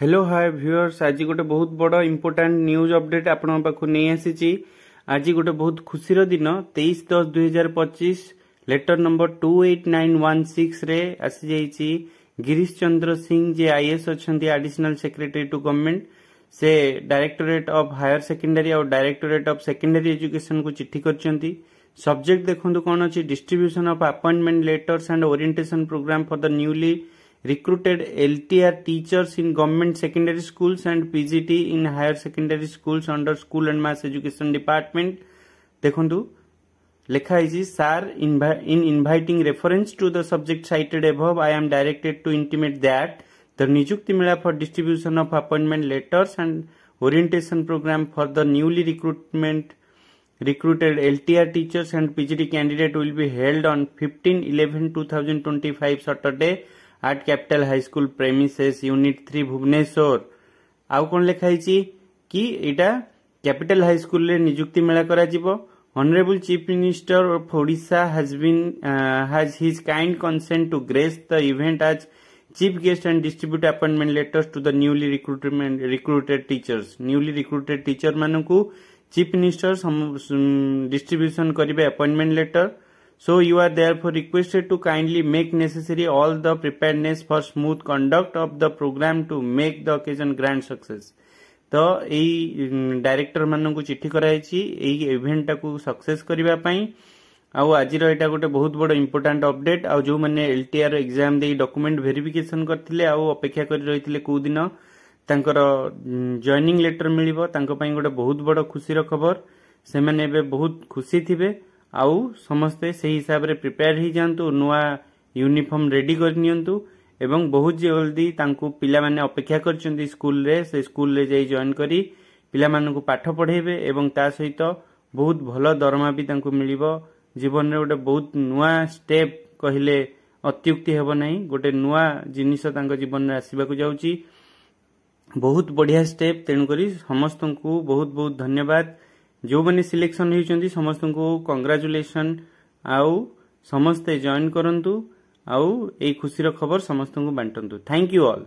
Hello hi viewers, आज गोटे बहुत बड़ इंपोर्टाट न्यूज अपडेट आपण पाखु नहीं आसी। आज गोटे बहुत खुशीर दिन 23/10/2025 लेटर नंबर 28916 रे आसी जाइए। गिरीश चंद्र सिंह जे आईएएस अच्छा एडिशनल सेक्रेटरी टू गवर्नमेंट से डायरेक्टोरेट ऑफ हायर सेकेंडरी और डायरेक्टोरेट ऑफ सेकेंडरी एजुकेशन को चिट्ठी करछंती। सब्जेक्ट देखंतु कोन अछि, distribution of appointment letters and orientation programme for the newly recruited LTR teachers in government secondary schools and PGT in higher secondary schools under school and mass education department। देखंतु लिखा है sir, in inviting reference to the subject cited above, I am directed to intimate that the Niyukti Mela for distribution of appointment letters and orientation program for the newly recruited LTR teachers and PGT candidate will be held on 15/11/2025 Saturday at Capital High School premises Unit 3 Bhubaneswar. आउ कौन लिखाई कि इटा capital high school रे नियुक्ति मेला करा जिवो। Honorable Chief Minister of Odisha has his kind consent to grace the event as chief guest and distribute appointment letters to the newly recruited teachers। newly recruited teacher मानकु Chief Minister distribution करिवे appointment letter। So you are therefore requested to kindly make necessary all the preparedness for smooth conduct of the program to make the occasion grand success। तो यही director मान को चिट्ठी कराई event को success करबा पई। आउ आज एटा गोटे बहुत बड़ इंपोर्टेंट अपडेट। आउ जो माने एलटीआर एग्जाम दे डॉक्यूमेंट वेरिफिकेशन करथिले आउ अपेक्षा कर रहिथिले को दिन तांकर जॉइनिंग लेटर मिलिबो, तांको पई गोटे बहुत बड़ खुशीर खबर। से माने एबे बहुत खुशी थिबे। आउ समस्ते से हिसाब रे प्रिपेयर ही जानतु, नुआ यूनिफॉर्म रेडी कर नियंतु एवं बहुत जल्दी तांको पिला माने अपेक्षा करचंदी स्कूल रे। से स्कूल रे जाई जॉइन करी पिला मानन को पाठ पढेबे एवं ता सहित बहुत भलो दरमा भी तांको मिलिबो। जीवन रे गोटे बहुत नुआ स्टेप कहिले अत्युक्ति हेबो नाही, गोटे नुआ जिनिस तांको जीवन रे आसीबा को जाउची। बहुत बढ़िया स्टेप, तेनु करी समस्त को बहुत बहुत धन्यवाद। जो मैंने सिलेक्शन होती समस्त को कंग्रेचुलेशन। आउ समस्ते जॉइन करंतु आउ ए खुशीर खबर समस्त को बांटंतु। Thank you all.